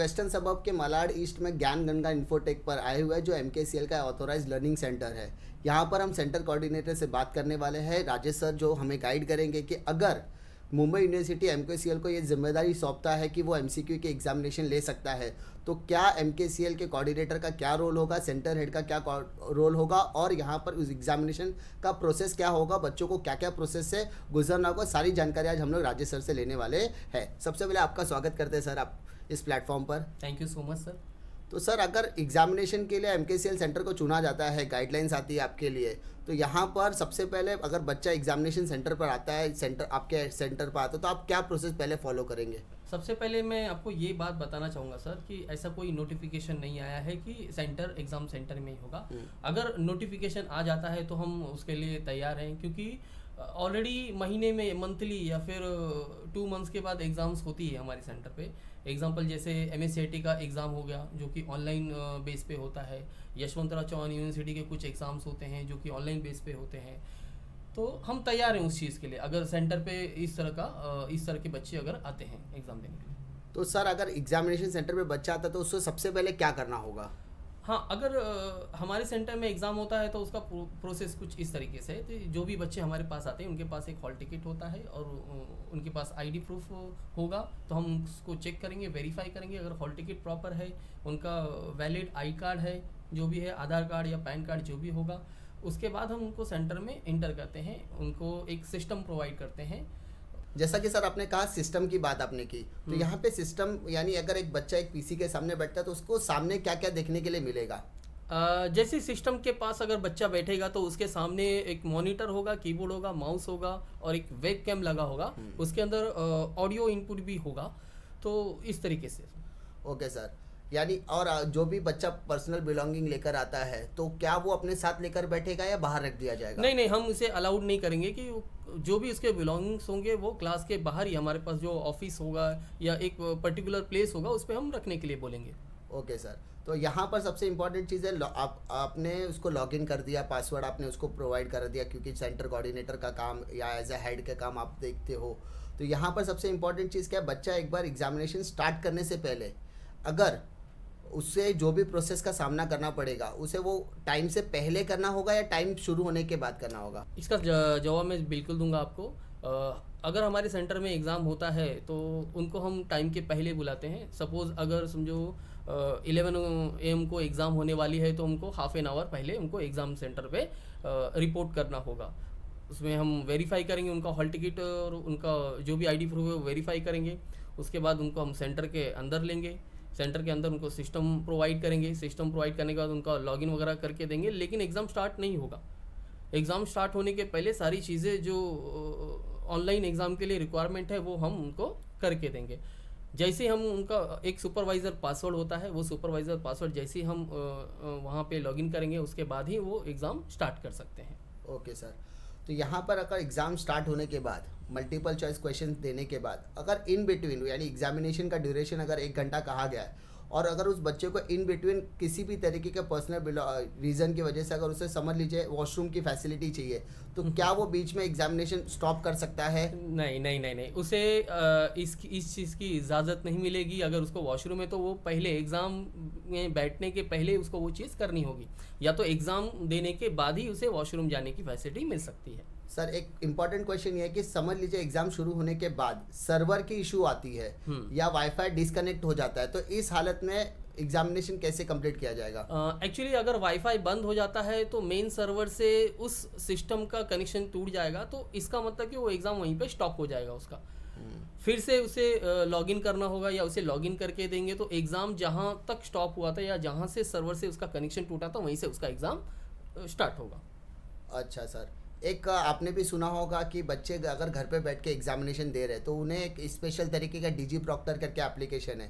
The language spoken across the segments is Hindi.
वेस्टर्न सबब के मलाड ईस्ट में ज्ञान गंगा इन्फोटेक पर आए हुए हैं, जो MKCL का ऑथोराइज लर्निंग सेंटर है। यहाँ पर हम सेंटर कोऑर्डिनेटर से बात करने वाले हैं, राजेश सर, जो हमें गाइड करेंगे कि अगर मुंबई यूनिवर्सिटी MKCL को ये जिम्मेदारी सौंपता है कि वो MCQ के एग्जामिनेशन ले सकता है, तो क्या MKCL के कोऑर्डिनेटर का क्या रोल होगा, सेंटर हेड का क्या रोल होगा, और यहाँ पर उस एग्जामिनेशन का प्रोसेस क्या होगा, बच्चों को क्या क्या प्रोसेस से गुजरना होगा, सारी जानकारी आज हम लोग राजेश सर से लेने वाले हैं। सबसे पहले आपका स्वागत करते हैं सर आप इस प्लेटफॉर्म पर। Thank you so much sir. तो सर, अगर एग्जामिनेशन के लिए MKCL सेंटर को चुना जाता है, गाइडलाइंस आती है आपके लिए, तो यहाँ पर सबसे पहले अगर बच्चा एग्जामिनेशन सेंटर पर आता है, सेंटर आपके सेंटर पर आता है, तो आप क्या प्रोसेस पहले फॉलो करेंगे? सबसे पहले मैं आपको ये बात बताना चाहूँगा सर कि ऐसा कोई नोटिफिकेशन नहीं आया है कि सेंटर एग्ज़ाम सेंटर में ही होगा। अगर नोटिफिकेशन आ जाता है तो हम उसके लिए तैयार हैं, क्योंकि ऑलरेडी महीने में मंथली या फिर 2 मंथ्स के बाद एग्ज़ाम्स होती है हमारे सेंटर पे। एग्जाम्पल जैसे MSCIT का एग्ज़ाम हो गया जो कि ऑनलाइन बेस पे होता है, यशवंतराव चौहान यूनिवर्सिटी के कुछ एग्ज़ाम्स होते हैं जो कि ऑनलाइन बेस पे होते हैं। तो हम तैयार हैं उस चीज़ के लिए, अगर सेंटर पे इस तरह के बच्चे अगर आते हैं एग्ज़ाम देने के लिए। तो सर, अगर एग्जामिनेशन सेंटर पे बच्चा आता है तो उसको सबसे पहले क्या करना होगा? हाँ, अगर हमारे सेंटर में एग्ज़ाम होता है तो उसका प्रोसेस कुछ इस तरीके से है। तो जो भी बच्चे हमारे पास आते हैं उनके पास एक हॉल टिकट होता है और उनके पास ID प्रूफ होगा, तो हम उसको चेक करेंगे, वेरीफाई करेंगे। अगर हॉल टिकट प्रॉपर है, उनका वैलिड आई कार्ड है, जो भी है आधार कार्ड या पैन कार्ड जो भी होगा, उसके बाद हम उनको सेंटर में इंटर करते हैं, उनको एक सिस्टम प्रोवाइड करते हैं। जैसा कि सर आपने कहा सिस्टम की बात आपने की, तो यहाँ पे सिस्टम यानी अगर एक बच्चा एक PC के सामने बैठता है तो उसको सामने क्या क्या देखने के लिए मिलेगा? जैसे सिस्टम के पास अगर बच्चा बैठेगा तो उसके सामने एक मॉनिटर होगा, कीबोर्ड होगा, माउस होगा और एक वेब कैम लगा होगा। उसके अंदर ऑडियो इनपुट भी होगा। तो इस तरीके से। ओके सर, यानी और जो भी बच्चा पर्सनल बिलोंगिंग लेकर आता है तो क्या वो अपने साथ लेकर बैठेगा या बाहर रख दिया जाएगा? नहीं, हम उसे अलाउड नहीं करेंगे कि जो भी उसके बिलोंगिंग्स होंगे वो क्लास के बाहर ही, हमारे पास जो ऑफिस होगा या एक पर्टिकुलर प्लेस होगा उस पर हम रखने के लिए बोलेंगे। ओके सर, तो यहाँ पर सबसे इम्पॉर्टेंट चीज़ है, आपने उसको लॉगिन कर दिया, पासवर्ड आपने उसको प्रोवाइड कर दिया, क्योंकि सेंटर कोऑर्डिनेटर का काम या एज अ हेड का काम आप देखते हो। तो यहाँ पर सबसे इम्पॉर्टेंट चीज़ क्या है, बच्चा एक बार एग्जामिनेशन स्टार्ट करने से पहले अगर उससे जो भी प्रोसेस का सामना करना पड़ेगा उसे वो टाइम से पहले करना होगा या टाइम शुरू होने के बाद करना होगा? इसका जवाब मैं बिल्कुल दूंगा आपको। अगर हमारे सेंटर में एग्ज़ाम होता है तो उनको हम टाइम के पहले बुलाते हैं। सपोज़ अगर समझो 11 AM को एग्ज़ाम होने वाली है तो हमको हाफ एन आवर पहले उनको एग्ज़ाम सेंटर पे रिपोर्ट करना होगा। उसमें हम वेरीफाई करेंगे उनका हॉल टिकट और उनका जो भी ID प्रूफ है वो वेरीफाई करेंगे। उसके बाद उनको हम सेंटर के अंदर लेंगे, सेंटर के अंदर उनको सिस्टम प्रोवाइड करेंगे। सिस्टम प्रोवाइड करने के बाद उनका लॉगिन वगैरह करके देंगे, लेकिन एग्ज़ाम स्टार्ट नहीं होगा। एग्ज़ाम स्टार्ट होने के पहले सारी चीज़ें जो ऑनलाइन एग्ज़ाम के लिए रिक्वायरमेंट है वो हम उनको करके देंगे। जैसे हम उनका एक सुपरवाइज़र पासवर्ड होता है, वो सुपरवाइज़र पासवर्ड जैसे ही हम वहाँ पे लॉगिन करेंगे उसके बाद ही वो एग्ज़ाम स्टार्ट कर सकते हैं। ओके सर, तो यहाँ पर अगर एग्ज़ाम स्टार्ट होने के बाद मल्टीपल चॉइस क्वेश्चन देने के बाद अगर इन बिटवीन यानी एग्जामिनेशन का ड्यूरेशन अगर 1 घंटा कहा गया है और अगर उस बच्चे को इन बिटवीन किसी भी तरीके के पर्सनल रीज़न की वजह से अगर उसे समझ लीजिए वॉशरूम की फैसिलिटी चाहिए, तो क्या वो बीच में एग्जामिनेशन स्टॉप कर सकता है? नहीं, उसे इस चीज़ की इजाज़त नहीं मिलेगी। अगर उसको वॉशरूम है तो वो पहले एग्ज़ाम में बैठने के पहले उसको वो चीज़ करनी होगी, या तो एग्ज़ाम देने के बाद ही उसे वॉशरूम जाने की फैसिलिटी मिल सकती है। सर, एक इम्पॉर्टेंट क्वेश्चन ये है कि समझ लीजिए एग्जाम शुरू होने के बाद सर्वर की इशू आती है या वाईफाई डिस्कनेक्ट हो जाता है, तो इस हालत में एग्जामिनेशन कैसे कंप्लीट किया जाएगा? एक्चुअली अगर वाईफाई बंद हो जाता है तो मेन सर्वर से उस सिस्टम का कनेक्शन टूट जाएगा, तो इसका मतलब कि वो एग्ज़ाम वहीं पे स्टॉप हो जाएगा उसका। फिर से उसे लॉगिन करना होगा या उसे लॉगिन करके देंगे तो एग्ज़ाम जहाँ तक स्टॉप हुआ था या जहाँ से सर्वर से उसका कनेक्शन टूटा था वहीं से उसका एग्ज़ाम स्टार्ट होगा। अच्छा सर, एक आपने भी सुना होगा कि बच्चे अगर घर पे बैठ के एग्जामिनेशन दे रहे हैं तो उन्हें एक स्पेशल तरीके का डिजी प्रॉक्टर करके एप्लीकेशन है,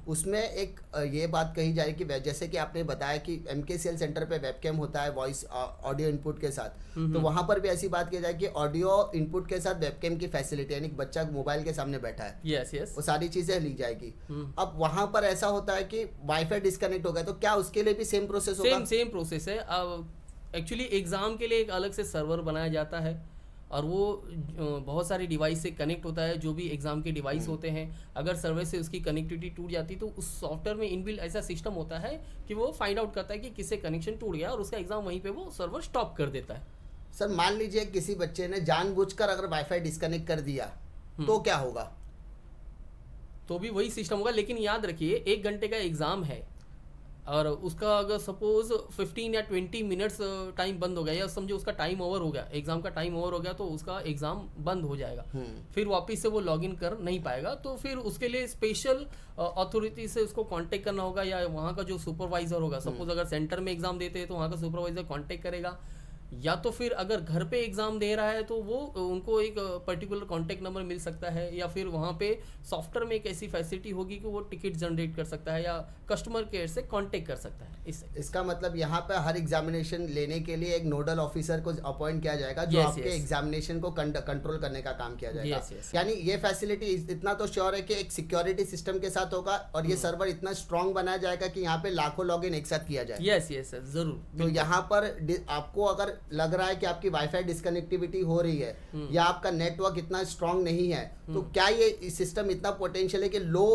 उसमें एक ये बात कही जा रही है कि जैसे कि आपने बताया कि MKCL सेंटर पे वेबकैम होता है वॉइस ऑडियो इनपुट के साथ, तो वहाँ पर भी ऐसी बात की जाए कि ऑडियो इनपुट के साथ वेबकैम की फैसिलिटी, यानी बच्चा मोबाइल के सामने बैठा है, यस वो सारी चीज़ें ली जाएगी। अब वहाँ पर ऐसा होता है कि वाईफाई डिस्कनेक्ट हो गया, तो क्या उसके लिए भी सेम प्रोसेस होगा? सेम प्रोसेस है। अब एक्चुअली एग्ज़ाम के लिए एक अलग से सर्वर बनाया जाता है और वो बहुत सारे डिवाइस से कनेक्ट होता है, जो भी एग्ज़ाम के डिवाइस होते हैं। अगर सर्वर से उसकी कनेक्टिविटी टूट जाती तो उस सॉफ्टवेयर में इनबिल्ट ऐसा सिस्टम होता है कि वो फाइंड आउट करता है कि किससे कनेक्शन टूट गया और उसका एग्ज़ाम वहीं पे वो सर्वर स्टॉप कर देता है। सर मान लीजिए किसी बच्चे ने जानबूझकर अगर वाईफाई डिस्कनेक्ट कर दिया तो क्या होगा? तो भी वही सिस्टम होगा, लेकिन याद रखिए 1 घंटे का एग्ज़ाम है और उसका अगर सपोज 15 या 20 मिनट्स टाइम बंद हो गया, या समझो उसका टाइम ओवर हो गया, एग्ज़ाम का टाइम ओवर हो गया, तो उसका एग्ज़ाम बंद हो जाएगा। फिर वापस से वो लॉगिन कर नहीं पाएगा। तो फिर उसके लिए स्पेशल अथॉरिटी से उसको कांटेक्ट करना होगा, या वहाँ का जो सुपरवाइज़र होगा, सपोज अगर सेंटर में एग्ज़ाम देते हैं तो वहाँ का सुपरवाइज़र कांटेक्ट करेगा, या तो फिर अगर घर पे एग्ज़ाम दे रहा है तो वो उनको एक पर्टिकुलर कांटेक्ट नंबर मिल सकता है, या फिर वहाँ पे सॉफ्टवेयर में एक ऐसी फैसिलिटी होगी कि वो टिकट जनरेट कर सकता है या कस्टमर केयर से कांटेक्ट कर सकता है। इसका मतलब यहाँ पे हर एग्जामिनेशन लेने के लिए एक नोडल ऑफिसर को अपॉइंट किया जाएगा जो आपके एग्जामिनेशन को कंट्रोल करने का काम किया जाएगा। यानी ये फैसिलिटी इतना तो श्योर है कि एक सिक्योरिटी सिस्टम के साथ होगा और ये सर्वर इतना स्ट्रांग बनाया जाएगा कि यहाँ पे लाखों लॉगिन एक साथ किया जाए। यस सर, जरूर। तो यहाँ पर आपको अगर लग रहा है कि आपकी वाईफाई डिस्कनेक्टिविटी हो रही है या आपका नेटवर्क इतना स्ट्रांग नहीं है, तो क्या ये सिस्टम इतना पोटेंशियल है कि लो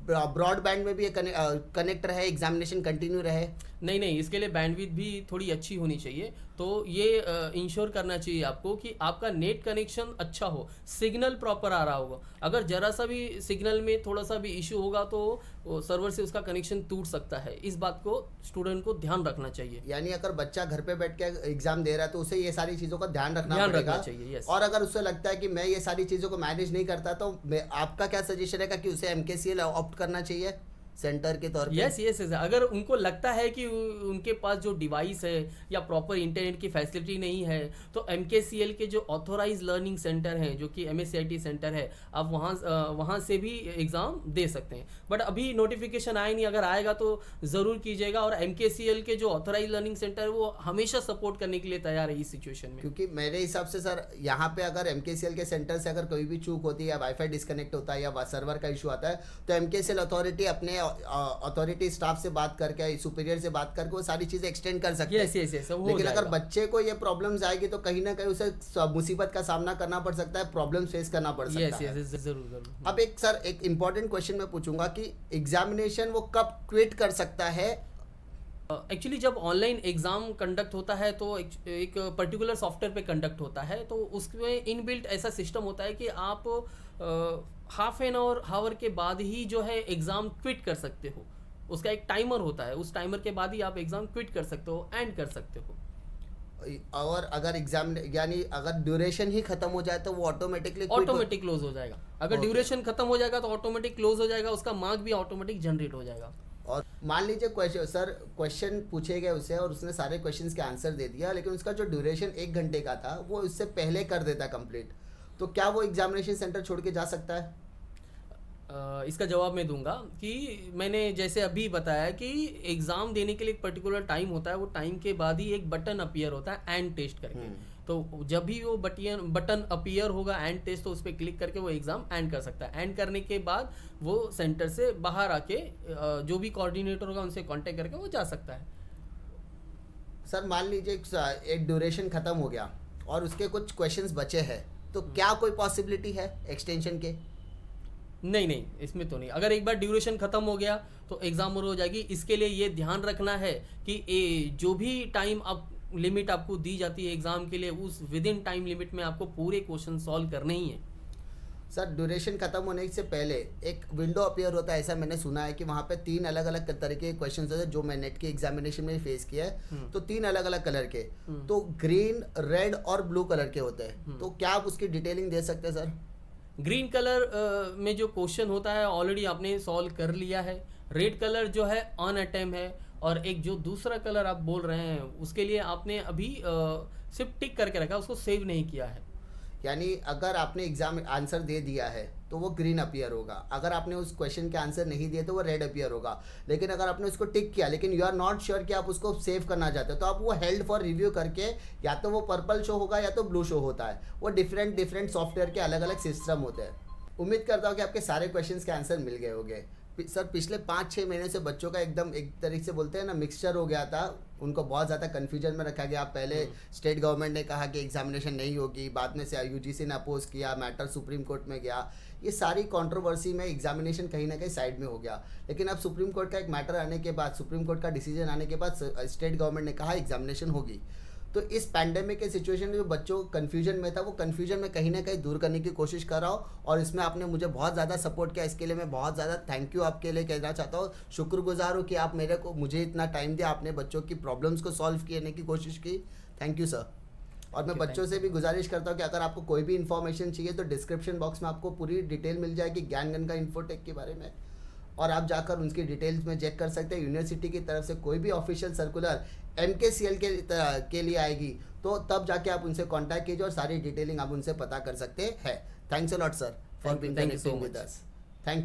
ब्रॉडबैंड में भी कनेक्ट रहे, एग्जामिनेशन कंटिन्यू रहे? नहीं, इसके लिए बैंडविड्थ भी थोड़ी अच्छी होनी चाहिए। तो ये इंश्योर करना चाहिए आपको कि आपका नेट कनेक्शन अच्छा हो, सिग्नल प्रॉपर आ रहा होगा। अगर जरा सा भी सिग्नल में थोड़ा सा भी इशू होगा तो सर्वर से उसका कनेक्शन टूट सकता है। इस बात को स्टूडेंट को ध्यान रखना चाहिए। यानी अगर बच्चा घर पे बैठ के एग्जाम दे रहा है तो उसे ये सारी चीज़ों का ध्यान रखना चाहिए। और अगर उसे लगता है कि मैं ये सारी चीज़ों को मैनेज नहीं करता तो आपका क्या सजेशन है कि उसे MKCL ऑप्ट करना चाहिए सेंटर के तौर पे? यस। अगर उनको लगता है कि उनके पास जो डिवाइस है या प्रॉपर इंटरनेट की फैसिलिटी नहीं है, तो MKCL के जो ऑथोराइज लर्निंग सेंटर हैं, जो कि MSCIT सेंटर है, आप वहाँ से भी एग्ज़ाम दे सकते हैं। बट अभी नोटिफिकेशन आया नहीं, अगर आएगा तो ज़रूर कीजिएगा। और MKCL के जो ऑथोराइज लर्निंग सेंटर वो हमेशा सपोर्ट करने के लिए तैयार है इस सिचुएशन में। क्योंकि मेरे हिसाब से सर यहाँ पे अगर MKCL के सेंटर से अगर कोई भी चूक होती है या वाईफाई डिस्कनेक्ट होता है या सर्वर का इशू आता है, तो MKCL अथॉरिटी अपने अथॉरिटी स्टाफ से बात करके, सुपीरियर से बात करके वो सारी चीजें एक्सटेंड कर सकते हैं। यस, लेकिन अगर बच्चे को ये प्रॉब्लम्स आएगी तो कहीं ना कहीं उसे मुसीबत का सामना करना पड़ सकता है, प्रॉब्लम्स फेस करना पड़ सकता है। जरूर। अब एक इंपॉर्टेंट क्वेश्चन मैं पूछूंगा कि एग्जामिनेशन वो कब क्विट कर सकता है? एक्चुअली जब ऑनलाइन एग्ज़ाम कंडक्ट होता है तो एक पर्टिकुलर सॉफ्टवेयर पे कंडक्ट होता है, तो उसमें इनबिल्ट ऐसा सिस्टम होता है कि आप हाफ एन आवर के बाद ही जो है एग्ज़ाम क्विट कर सकते हो। उसका एक टाइमर होता है, उस टाइमर के बाद ही आप एग्ज़ाम क्विट कर सकते हो, एंड कर सकते हो। और अगर एग्जाम यानी अगर ड्यूरेशन ही खत्म हो जाए तो वो ऑटोमेटिक क्लोज हो जाएगा। अगर ड्यूरेशन खत्म हो जाएगा तो ऑटोमेटिक क्लोज हो जाएगा, उसका मार्क भी ऑटोमेटिक जनरेट हो जाएगा। और मान लीजिए क्वेश्चन पूछे गए उसे और उसने सारे क्वेश्चंस के आंसर दे दिया, लेकिन उसका जो ड्यूरेशन 1 घंटे का था वो उससे पहले कर देता कंप्लीट, तो क्या वो एग्जामिनेशन सेंटर छोड़ के जा सकता है? इसका जवाब मैं दूंगा कि मैंने जैसे अभी बताया कि एग्ज़ाम देने के लिए एक पर्टिकुलर टाइम होता है, वो टाइम के बाद ही एक बटन अपीयर होता है एंड टेस्ट करके। तो जब भी वो बटन अपीयर होगा एंड टेस्ट, तो उस पर क्लिक करके वो एग्ज़ाम एंड कर सकता है। एंड करने के बाद वो सेंटर से बाहर आके जो भी कोऑर्डिनेटर होगा उनसे कांटेक्ट करके वो जा सकता है। सर मान लीजिए एक ड्यूरेशन ख़त्म हो गया और उसके कुछ क्वेश्चंस बचे हैं, तो क्या कोई पॉसिबिलिटी है एक्सटेंशन के? नहीं, इसमें तो नहीं। अगर एक बार ड्यूरेशन खत्म हो गया तो एग्जाम हो जाएगी। इसके लिए ये ध्यान रखना है कि जो भी टाइम आप लिमिट आपको दी जाती है एग्जाम के लिए, उस विद इन टाइम लिमिट में आपको पूरे क्वेश्चन सॉल्व करने ही है। सर ड्यूरेशन खत्म होने से पहले एक विंडो अपीयर होता है, ऐसा मैंने सुना है कि वहाँ पे 3 अलग अलग तरह के क्वेश्चंस होते हैं जो मैं नेट के एग्जामिनेशन में फेस किया है। तो 3 अलग अलग कलर के, तो ग्रीन, रेड और ब्लू कलर के होते हैं। तो क्या आप उसकी डिटेलिंग दे सकते हैं सर? ग्रीन कलर में जो क्वेश्चन होता है ऑलरेडी आपने सॉल्व कर लिया है। रेड कलर जो है ऑन अटेम्प्ट है, और एक जो दूसरा कलर आप बोल रहे हैं उसके लिए आपने अभी सिर्फ टिक करके रखा, उसको सेव नहीं किया है। यानी अगर आपने एग्जाम आंसर दे दिया है तो वो ग्रीन अपीयर होगा, अगर आपने उस क्वेश्चन के आंसर नहीं दिए तो वो रेड अपीयर होगा। लेकिन अगर आपने उसको टिक किया लेकिन यू आर नॉट श्योर कि आप उसको सेव करना चाहते हो, तो आप वो हेल्ड फॉर रिव्यू करके या तो वो पर्पल शो होगा या तो ब्लू शो होता है। वो डिफरेंट सॉफ्टवेयर के अलग अलग सिस्टम होते हैं। उम्मीद करता हूँ कि आपके सारे क्वेश्चंस के आंसर मिल गए होंगे। सर पिछले 5-6 महीने से बच्चों का एकदम एक तरीके से बोलते हैं ना मिक्सचर हो गया था। उनको बहुत ज़्यादा कन्फ्यूजन में रखा गया। पहले स्टेट गवर्नमेंट ने कहा कि एग्जामिनेशन नहीं होगी, बाद में से यूजीसी ने अपोज किया, मैटर सुप्रीम कोर्ट में गया। ये सारी कंट्रोवर्सी में एग्जामिनेशन कहीं ना कहीं साइड में हो गया। लेकिन अब सुप्रीम कोर्ट का एक मैटर आने के बाद, सुप्रीम कोर्ट का डिसीजन आने के बाद स्टेट गवर्नमेंट ने कहा एग्जामिनेशन होगी। तो इस पैंडेमिक के सिचुएशन में जो बच्चों को कन्फ्यूजन में था, वो कन्फ्यूजन में कहीं ना कहीं दूर करने की कोशिश कर रहा हूँ। और इसमें आपने मुझे बहुत ज़्यादा सपोर्ट किया, इसके लिए मैं बहुत ज़्यादा थैंक यू आपके लिए कहना चाहता हूँ। शुक्रगुजार हूँ कि आप मुझे इतना टाइम दिया, आपने बच्चों की प्रॉब्लम्स को सॉल्व करने की कोशिश की। Thank you sir. और मैं Okay, बच्चों से भी गुजारिश करता हूँ कि अगर आपको कोई भी इन्फॉर्मेशन चाहिए तो डिस्क्रिप्शन बॉक्स में आपको पूरी डिटेल मिल जाएगी ज्ञान गंगा इन्फोटेक के बारे में, और आप जाकर उनकी डिटेल्स में चेक कर सकते हैं। यूनिवर्सिटी की तरफ से कोई भी ऑफिशियल सर्कुलर MKCL के लिए आएगी तो तब जाके आप उनसे कांटेक्ट कीजिए और सारी डिटेलिंग आप उनसे पता कर सकते हैं। Thanks a lot sir for being thank you so connecting with much. Us. Thank